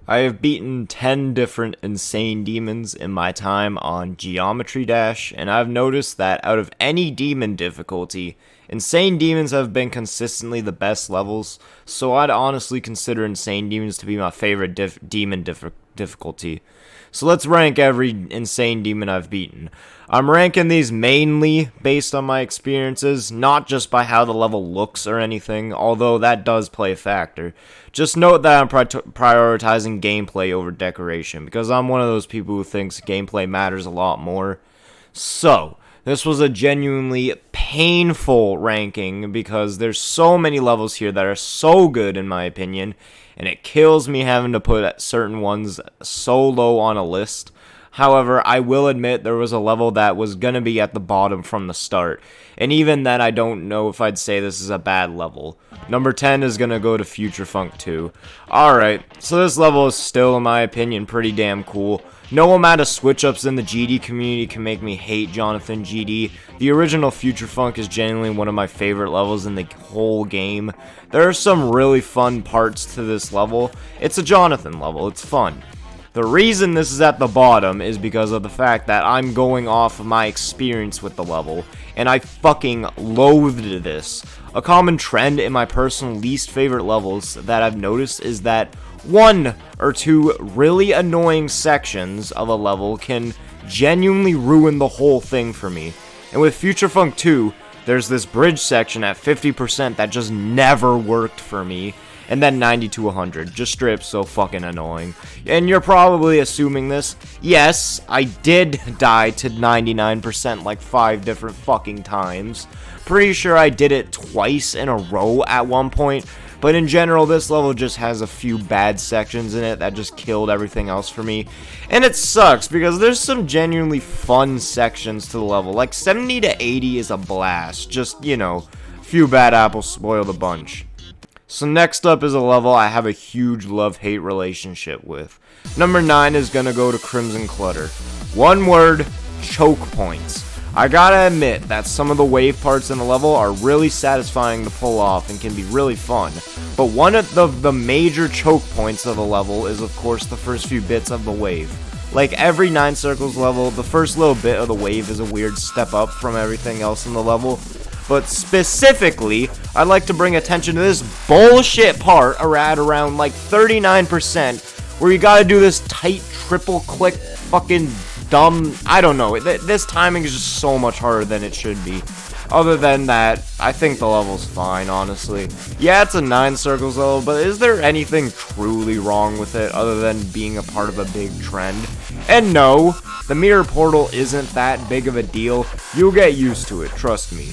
I have beaten 10 different insane demons in my time on Geometry Dash, and I've noticed that out of any demon difficulty, insane demons have been consistently the best levels, so I'd honestly consider insane demons to be my favorite demon difficulty. So let's rank every insane demon I've beaten. I'm ranking these mainly based on my experiences, not just by how the level looks or anything, although that does play a factor. Just note that I'm prioritizing gameplay over decoration, because I'm one of those people who thinks gameplay matters a lot more. So, this was a genuinely painful ranking, because there's so many levels here that are so good in my opinion, and it kills me having to put certain ones so low on a list. However, I will admit there was a level that was going to be at the bottom from the start. And even then, I don't know if I'd say this is a bad level. Number 10 is going to go to Future Funk 2. Alright, so this level is still, in my opinion, pretty damn cool. No amount of switch-ups in the GD community can make me hate Jonathan GD. The original Future Funk is genuinely one of my favorite levels in the whole game. There are some really fun parts to this level. It's a Jonathan level, it's fun. The reason this is at the bottom is because of the fact that I'm going off of my experience with the level, and I fucking loathed this. A common trend in my personal least favorite levels that I've noticed is that one or two really annoying sections of a level can genuinely ruin the whole thing for me. And with Future Funk 2, there's this bridge section at 50% that just never worked for me. And then 90 to 100, just straight up so fucking annoying. And you're probably assuming this. Yes, I did die to 99% like 5 different fucking times. Pretty sure I did it twice in a row at one point. But in general, this level just has a few bad sections in it that just killed everything else for me. And it sucks because there's some genuinely fun sections to the level. Like 70 to 80 is a blast. Just, you know, a few bad apples spoil the bunch. So next up is a level I have a huge love-hate relationship with. Number 9 is gonna go to Crimson Clutter. One word, choke points. I gotta admit that some of the wave parts in the level are really satisfying to pull off and can be really fun. But one of the major choke points of the level is of course the first few bits of the wave. Like every 9 Circles level, the first little bit of the wave is a weird step up from everything else in the level. But specifically, I'd like to bring attention to this bullshit part at around like 39%, where you gotta do this tight triple click fucking dumb, I don't know, this timing is just so much harder than it should be. Other than that, I think the level's fine, honestly. Yeah, it's a 9 Circles level, but is there anything truly wrong with it other than being a part of a big trend? And no, the mirror portal isn't that big of a deal. You'll get used to it, trust me.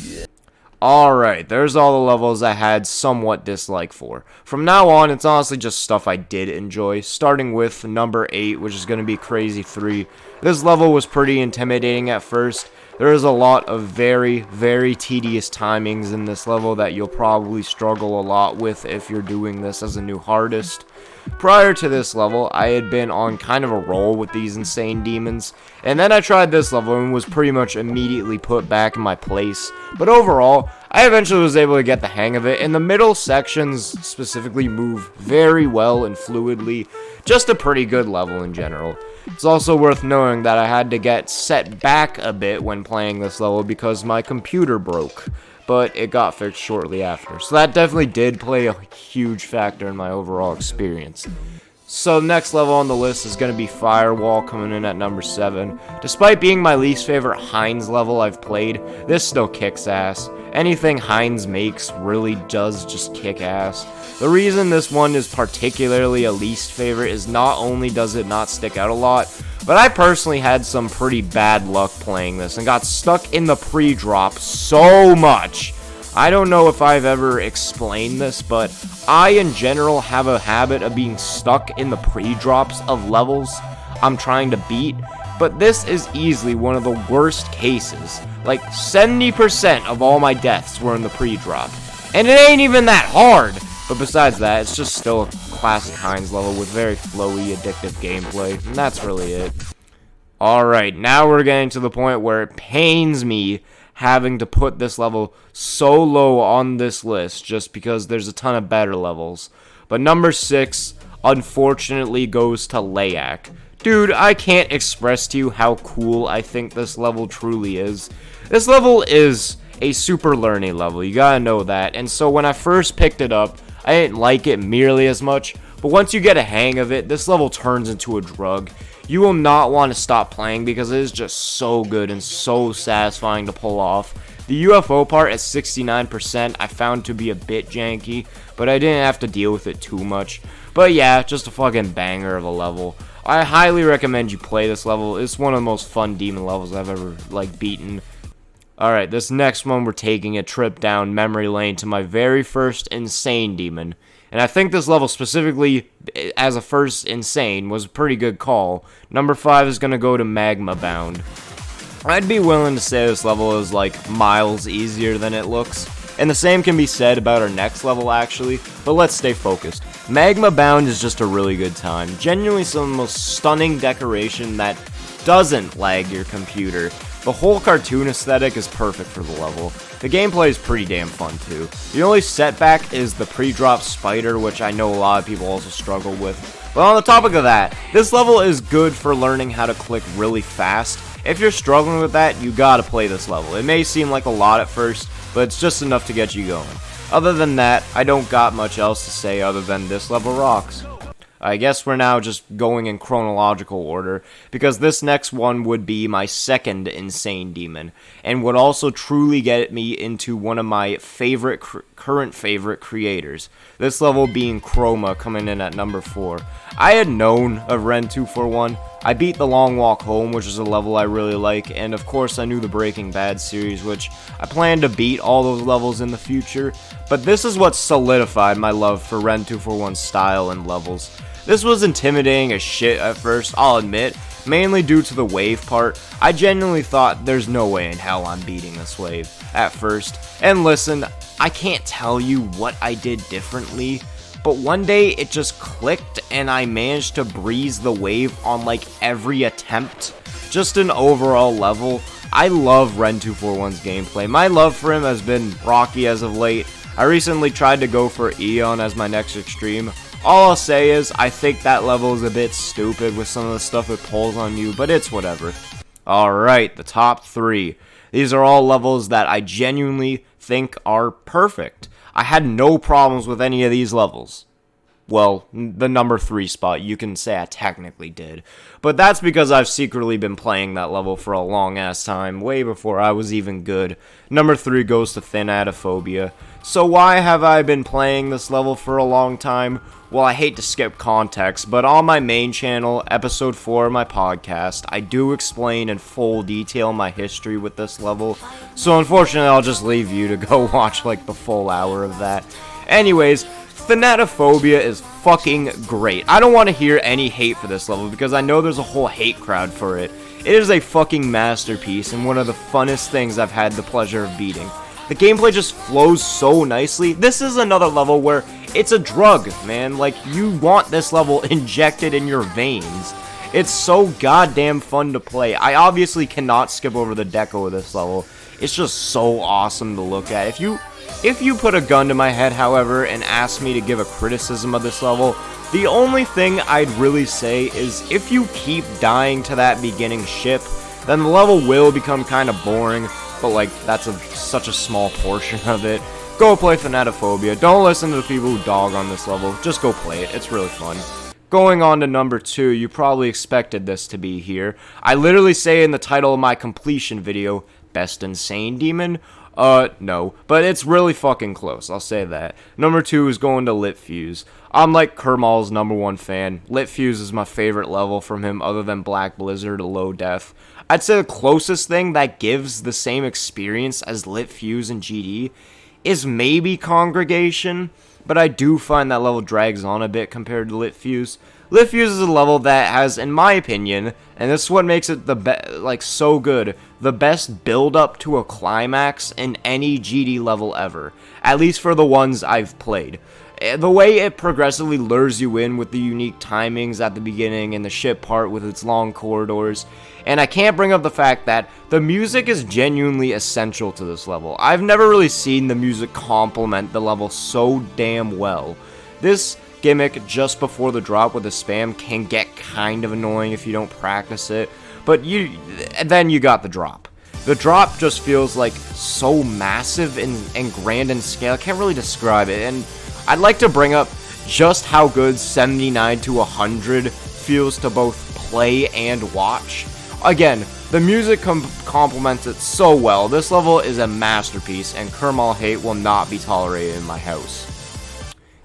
Alright, there's all the levels I had somewhat dislike for. From now on, it's honestly just stuff I did enjoy, starting with number 8, which is going to be Crazy 3. This level was pretty intimidating at first. There is a lot of very, very tedious timings in this level that you'll probably struggle a lot with if you're doing this as a new hardest. Prior to this level, I had been on kind of a roll with these insane demons, and then I tried this level and was pretty much immediately put back in my place. But overall, I eventually was able to get the hang of it, and the middle sections specifically move very well and fluidly. Just a pretty good level in general. It's also worth knowing that I had to get set back a bit when playing this level because my computer broke, but it got fixed shortly after. So that definitely did play a huge factor in my overall experience. So next level on the list is going to be Firewall, coming in at number 7. Despite being my least favorite Heinz level I've played, this still kicks ass. Anything Heinz makes really does just kick ass. The reason this one is particularly a least favorite is not only does it not stick out a lot, but I personally had some pretty bad luck playing this and got stuck in the pre-drop so much. I don't know if I've ever explained this, but I in general have a habit of being stuck in the pre-drops of levels I'm trying to beat, but this is easily one of the worst cases. Like 70% of all my deaths were in the pre-drop, and it ain't even that hard. But besides that, it's just still a classic Heinz level with very flowy, addictive gameplay, and that's really it. Alright, now we're getting to the point where it pains me having to put this level so low on this list just because there's a ton of better levels. But number 6, unfortunately goes to leyak. Dude, I can't express to you how cool I think this level truly is. This level is a super learning level, you gotta know that. And so when I first picked it up, I didn't like it nearly as much. But once you get a hang of it, this level turns into a drug. You will not want to stop playing because it is just so good and so satisfying to pull off. The UFO part at 69% I found to be a bit janky, but I didn't have to deal with it too much. But yeah, just a fucking banger of a level. I highly recommend you play this level. It's one of the most fun demon levels I've ever beaten. Alright, this next one we're taking a trip down memory lane to my very first insane demon. And I think this level specifically, as a first insane, was a pretty good call. Number 5 is going to go to Magma Bound. I'd be willing to say this level is miles easier than it looks. And the same can be said about our next level actually, but let's stay focused. Magma Bound is just a really good time. Genuinely some of the most stunning decoration that doesn't lag your computer. The whole cartoon aesthetic is perfect for the level. The gameplay is pretty damn fun too. The only setback is the pre-drop spider, which I know a lot of people also struggle with. But on the topic of that, this level is good for learning how to click really fast. If you're struggling with that, you gotta play this level. It may seem like a lot at first, but it's just enough to get you going. Other than that, I don't got much else to say other than this level rocks. I guess we're now just going in chronological order, because this next one would be my second insane demon, and would also truly get me into one of my current favorite creators. This level being Chroma, coming in at number 4. I had known of Ren 241. I beat The Long Walk Home, which is a level I really like, and of course I knew the Breaking Bad series, which I plan to beat all those levels in the future, but this is what solidified my love for Ren 241's style and levels. This was intimidating as shit at first, I'll admit, mainly due to the wave part. I genuinely thought there's no way in hell I'm beating this wave at first. And listen, I can't tell you what I did differently, but one day it just clicked and I managed to breeze the wave on every attempt. Just an overall level. I love Ren 241's gameplay. My love for him has been rocky as of late. I recently tried to go for Eon as my next extreme. All I'll say is, I think that level is a bit stupid with some of the stuff it pulls on you, but it's whatever. Alright, the top 3. These are all levels that I genuinely think are perfect. I had no problems with any of these levels. Well, the number 3 spot, you can say I technically did. But that's because I've secretly been playing that level for a long ass time, way before I was even good. Number 3 goes to Thanatophobia. So why have I been playing this level for a long time? Well, I hate to skip context, but on my main channel, episode 4 of my podcast, I do explain in full detail my history with this level. So unfortunately, I'll just leave you to go watch the full hour of that. Anyways, Thanatophobia is fucking great. I don't want to hear any hate for this level because I know there's a whole hate crowd for it. It is a fucking masterpiece and one of the funnest things I've had the pleasure of beating. The gameplay just flows so nicely. This is another level where it's a drug, man. You want this level injected in your veins. It's so goddamn fun to play. I obviously cannot skip over the deco of this level. It's just so awesome to look at. If you put a gun to my head, however, and asked me to give a criticism of this level, the only thing I'd really say is if you keep dying to that beginning ship, then the level will become kind of boring, but that's such a small portion of it. Go play Thanatophobia. Don't listen to the people who dog on this level. Just go play it. It's really fun. Going on to number 2, you probably expected this to be here. I literally say in the title of my completion video, Best Insane Demon? No. But it's really fucking close, I'll say that. Number 2 is going to Litfuse. I'm Kermal's number 1 fan. Litfuse is my favorite level from him other than Black Blizzard or Low Def. I'd say the closest thing that gives the same experience as Litfuse and GD is maybe Congregation, but I do find that level drags on a bit compared to Litfuse. Litfuse is a level that has, in my opinion, and this is what makes it so good, the best build up to a climax in any GD level ever, at least for the ones I've played. The way it progressively lures you in with the unique timings at the beginning and the ship part with its long corridors. And I can't bring up the fact that the music is genuinely essential to this level. I've never really seen the music complement the level so damn well. This gimmick just before the drop with the spam can get kind of annoying if you don't practice it, but then you got the drop. The drop just feels like so massive and grand in scale. I can't really describe it, and I'd like to bring up just how good 79 to 100 feels to both play and watch. Again, the music complements it so well. This level is a masterpiece, and Kermal hate will not be tolerated in my house.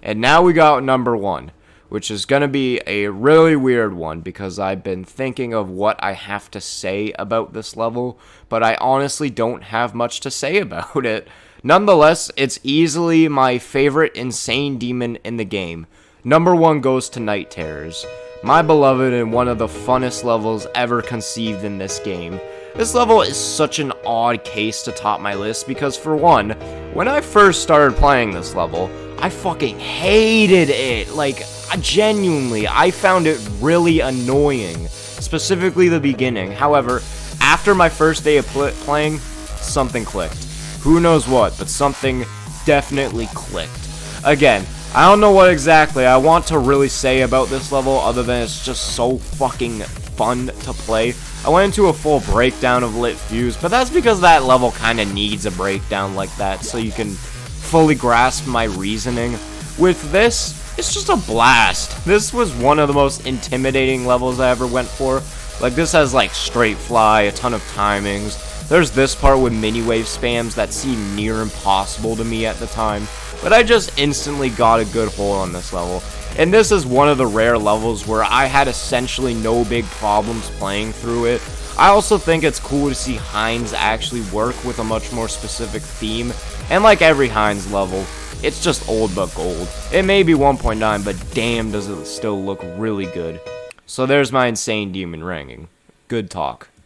And now we got number 1, which is going to be a really weird one because I've been thinking of what I have to say about this level, but I honestly don't have much to say about it. Nonetheless, it's easily my favorite insane demon in the game. Number 1 goes to Night Terrors, my beloved and one of the funnest levels ever conceived in this game. This level is such an odd case to top my list because, for one, when I first started playing this level, I fucking hated it. Like, genuinely, I found it really annoying, specifically the beginning. However, after my first day of playing, something clicked. Who knows what, but something definitely clicked. Again, I don't know what exactly I want to really say about this level other than it's just so fucking fun to play. I went into a full breakdown of Lit Fuse, but that's because that level kind of needs a breakdown like that so you can fully grasp my reasoning. With this, it's just a blast. This was one of the most intimidating levels I ever went for. Like, this has like straight fly, a ton of timings. There's this part with mini wave spams that seemed near impossible to me at the time, but I just instantly got a good hold on this level. And this is one of the rare levels where I had essentially no big problems playing through it. I also think it's cool to see Heinz actually work with a much more specific theme, and like every Heinz level, it's just old but gold. It may be 1.9, but damn does it still look really good. So there's my insane demon ranking. Good talk.